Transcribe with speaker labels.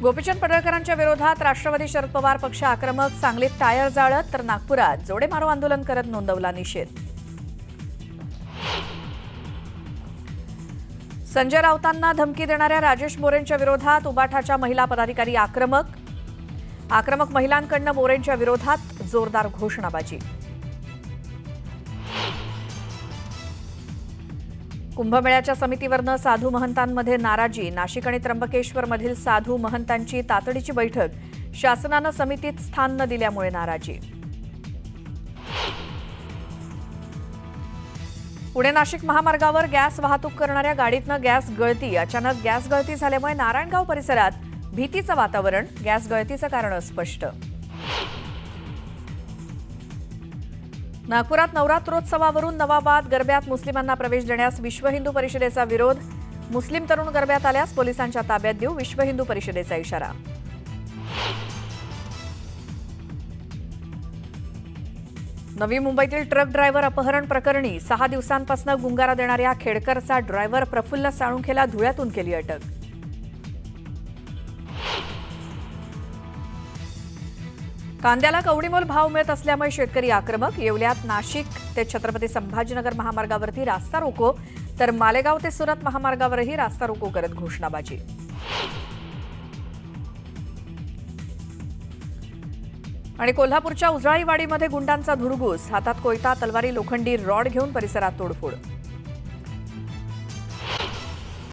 Speaker 1: गोपीचंद पडळकरांच्या विरोधात राष्ट्रवादी शरद पवार पक्ष आक्रमक, सांगलीत टायर जाळत तर नागपुरात जोडे मारो आंदोलन करत नोंदवला निषेध। संजय राऊतांना धमकी देणाऱ्या राजेश मोरेंच्या विरोधात उबाठाच्या महिला पदाधिकारी आक्रमक महिलांकडून मोरेंच्या विरोधात जोरदार घोषणाबाजी। कुंभमेळ्याच्या समितीवरनं साधू महंतांमध्ये नाराजी, नाशिक आणि त्र्यंबकेश्वरमधील साधू महंतांची तातडीची बैठक, शासनानं समितीत स्थान न दिल्यामुळे नाराजी। पुणे नाशिक महामार्गावर गॅस वाहतूक करणाऱ्या गाडीतनं गॅस गळती, अचानक गॅस गळती झाल्यामुळे नारायणगाव परिसरात भीतीचं वातावरण, गॅस गळतीचं कारण अस्पष्ट। नागपुरात नवरात्रोत्सवावरून नवा वाद, गरब्यात मुस्लिमांना प्रवेश देण्यास विश्व हिंदू परिषदेचा विरोध, मुस्लिम तरुण गरब्यात आल्यास पोलिसांच्या ताब्यात देऊ, विश्व हिंदू परिषदेचा इशारा। नवी मुंबईतील ट्रक ड्रायव्हर अपहरण प्रकरणी 6 दिवसांपासून गुंगारा देणाऱ्या खेडकरचा ड्रायव्हर प्रफुल्ल साळुंखेला धुळ्यातून केली अटक। कांद्याला कवडीमोल भाव मिळत असल्यामुळे शेतकरी आक्रमक, येवल्यात नाशिक ते छत्रपती संभाजीनगर महामार्गावरती रास्ता रोको, तर मालेगाव ते सुरत महामार्गावरही रास्ता रोको करत घोषणाबाजी। आणि कोल्हापूरच्या उजळाईवाडीमध्ये गुंडांचा धुडगूस, हातात कोयता, तलवारी, लोखंडी रॉड घेऊन परिसरात तोडफोड।